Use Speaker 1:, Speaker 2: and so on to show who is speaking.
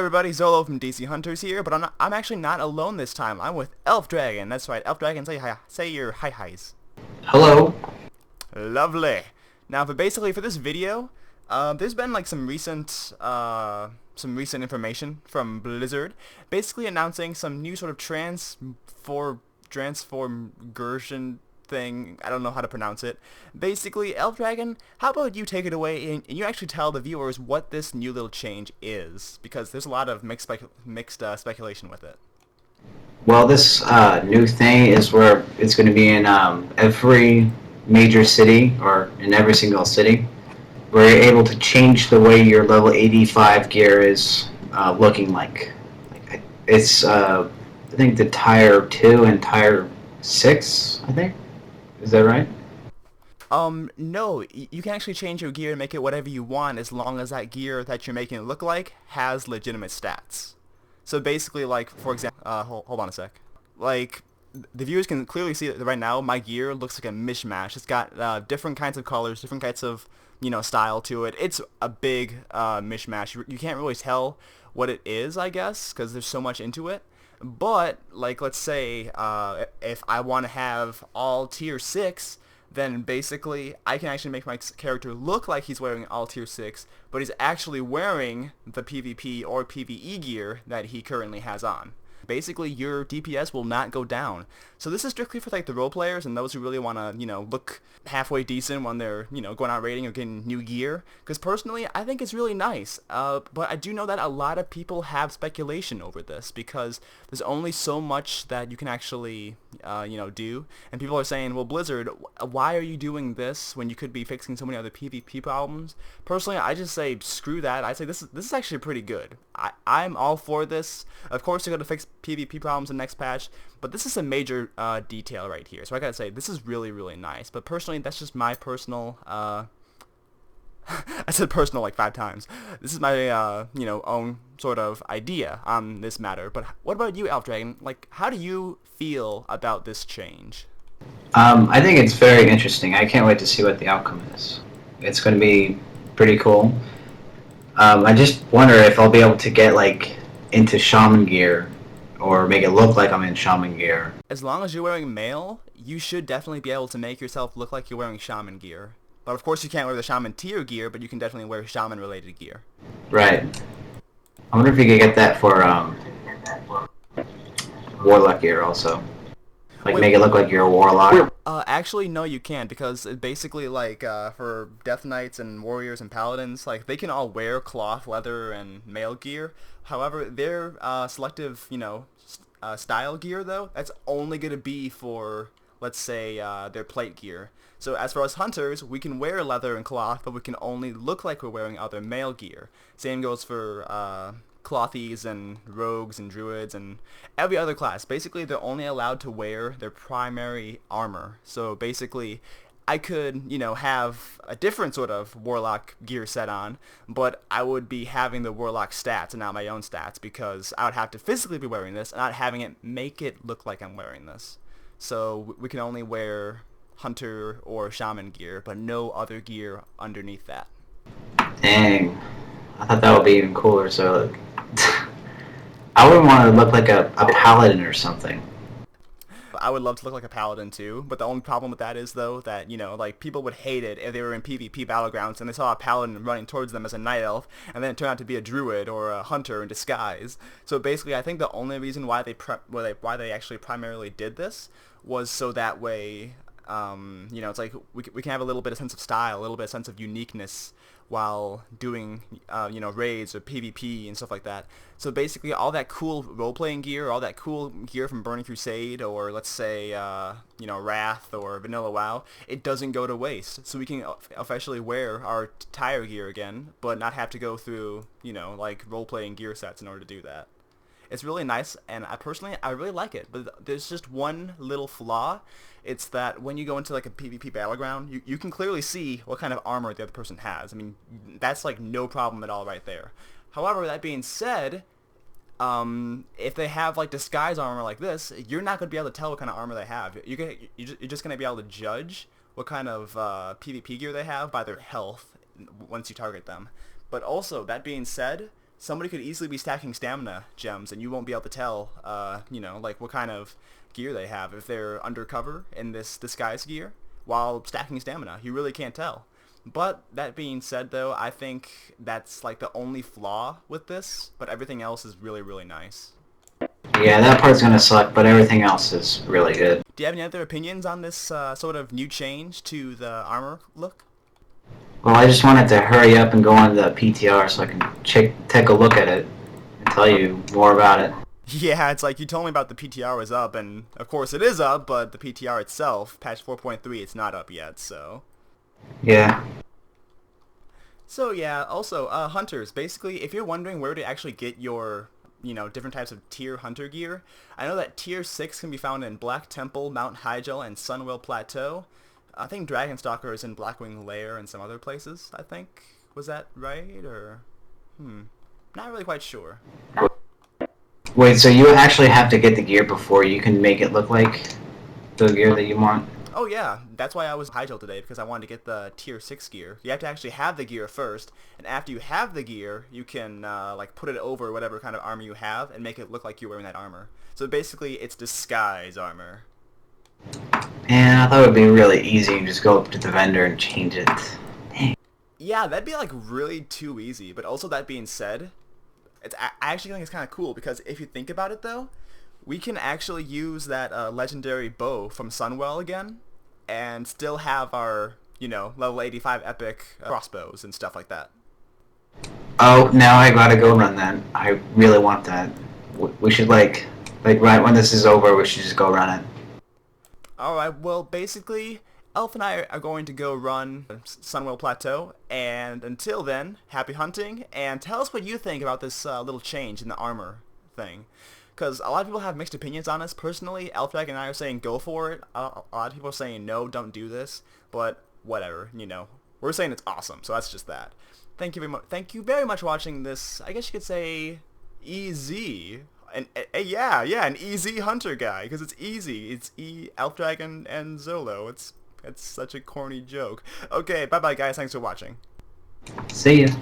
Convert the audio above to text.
Speaker 1: everybody, Zolo from DC Hunters here, but I'm actually not alone this time. I'm with Elfdragon. That's right, Elfdragon, say your hi-hi's.
Speaker 2: Hello.
Speaker 1: Lovely. Now, basically for this video, there's been like some recent information from Blizzard, basically announcing some new sort of transformation thing. I don't know how to pronounce it. Basically, Elfdragon, how about you take it away and you actually tell the viewers what this new little change is, because there's a lot of mixed speculation with it.
Speaker 2: Well, this new thing is where it's going to be in every major city, or in every single city, where you're able to change the way your level 85 gear is looking like. It's, I think, the Tier 2 and Tier 6, I think. Is that right?
Speaker 1: No, you can actually change your gear and make it whatever you want as long as that gear that you're making it look like has legitimate stats. So basically, like, for example, hold on a sec. Like, the viewers can clearly see that right now my gear looks like a mishmash. It's got different kinds of colors, different kinds of, style to it. It's a big mishmash. You can't really tell what it is, I guess, because there's so much into it. But, like, let's say if I want to have all tier 6, then basically I can actually make my character look like he's wearing all tier 6, but he's actually wearing the PvP or PvE gear that he currently has on. Basically, your DPS will not go down. So this is strictly for like the role players and those who really want to, look halfway decent when they're, going out raiding or getting new gear. Because personally, I think it's really nice. But I do know that a lot of people have speculation over this because there's only so much that you can actually, do. And people are saying, well, Blizzard, why are you doing this when you could be fixing so many other PvP problems? Personally, I just say screw that. I say this is actually pretty good. I'm all for this. Of course, they're going to fix PvP problems in the next patch, but this is a major detail right here. So I gotta say, this is really, really nice. But personally, that's just my personal, I said personal like 5 times. This is my, own sort of idea on this matter. But what about you, Elfdragon? Like, how do you feel about this change?
Speaker 2: I think it's very interesting. I can't wait to see what the outcome is. It's going to be pretty cool. I just wonder if I'll be able to get like into shaman gear, or make it look like I'm in shaman gear.
Speaker 1: As long as you're wearing mail, you should definitely be able to make yourself look like you're wearing shaman gear. But of course you can't wear the shaman tier gear, but you can definitely wear shaman related gear.
Speaker 2: Right. I wonder if you could get that for warlock gear also. Like,
Speaker 1: Wait,
Speaker 2: make it look like you're a warlock.
Speaker 1: actually, no, you can't, because basically, like, for Death Knights and Warriors and Paladins, like, they can all wear cloth, leather, and mail gear. However, their selective, style gear, though, that's only going to be for, let's say, their plate gear. So as for us hunters, we can wear leather and cloth, but we can only look like we're wearing other mail gear. Same goes for clothies and rogues and druids and every other class. Basically, they're only allowed to wear their primary armor. So basically, I could, have a different sort of warlock gear set on, but I would be having the warlock stats and not my own stats, because I would have to physically be wearing this and not having it make it look like I'm wearing this. So we can only wear hunter or shaman gear, but no other gear underneath that.
Speaker 2: Dang. I thought that would be even cooler, so I wouldn't want to look like a paladin or something.
Speaker 1: I would love to look like a paladin too, but the only problem with that is, though, that, like, people would hate it if they were in PvP battlegrounds and they saw a paladin running towards them as a night elf, and then it turned out to be a druid or a hunter in disguise. So basically, I think the only reason why they actually primarily did this was so that way, it's like we can have a little bit of sense of style, a little bit of sense of uniqueness while doing, raids or PvP and stuff like that. So basically, all that cool role-playing gear, all that cool gear from Burning Crusade, or let's say, Wrath or Vanilla WoW, it doesn't go to waste. So we can officially wear our tire gear again, but not have to go through, like role-playing gear sets in order to do that. It's really nice, and I really like it. But there's just one little flaw. It's that when you go into like a PvP battleground, you can clearly see what kind of armor the other person has. I mean, that's like no problem at all right there. However, that being said, if they have like disguise armor like this, you're not going to be able to tell what kind of armor they have. You're just going to be able to judge what kind of PvP gear they have by their health once you target them. But also, that being said, somebody could easily be stacking stamina gems, and you won't be able to tell, like what kind of gear they have if they're undercover in this disguise gear while stacking stamina. You really can't tell. But that being said, though, I think that's like the only flaw with this, but everything else is really, really nice.
Speaker 2: Yeah, that part's gonna suck, but everything else is really good.
Speaker 1: Do you have any other opinions on this sort of new change to the armor look?
Speaker 2: Well, I just wanted to hurry up and go on the PTR so I can take a look at it and tell you more about it.
Speaker 1: Yeah, it's like you told me about the PTR was up, and of course it is up, but the PTR itself, patch 4.3, it's not up yet, so...
Speaker 2: Yeah.
Speaker 1: So yeah, also, hunters, basically, if you're wondering where to actually get your, different types of tier hunter gear, I know that tier 6 can be found in Black Temple, Mount Hyjal, and Sunwell Plateau. I think Dragonstalker is in Blackwing Lair and some other places, I think. Was that right, or... Not really quite sure.
Speaker 2: Wait, so you actually have to get the gear before you can make it look like the gear that you want?
Speaker 1: Oh yeah, that's why I was Hyjal today, because I wanted to get the tier 6 gear. You have to actually have the gear first, and after you have the gear, you can put it over whatever kind of armor you have and make it look like you're wearing that armor. So basically, it's disguise armor.
Speaker 2: And I thought it would be really easy and just go up to the vendor and change it. Dang.
Speaker 1: Yeah, that'd be like really too easy, but also that being said, I actually think it's kind of cool, because if you think about it though, we can actually use that legendary bow from Sunwell again, and still have our, level 85 epic crossbows and stuff like that.
Speaker 2: Oh, now I gotta go run that. I really want that. We should like right when this is over, we should just go run it.
Speaker 1: Alright, well basically, Elf and I are going to go run Sunwell Plateau, and until then, happy hunting, and tell us what you think about this little change in the armor thing. Because a lot of people have mixed opinions on this. Personally, Elfdragon and I are saying go for it. A lot of people are saying no, don't do this. But whatever, we're saying it's awesome. So that's just that. Thank you very much. Thank you very much for watching this. I guess you could say easy. And an easy hunter guy, because it's easy. It's Elfdragon and Zolo. It's such a corny joke. Okay, bye bye guys. Thanks for watching.
Speaker 2: See ya.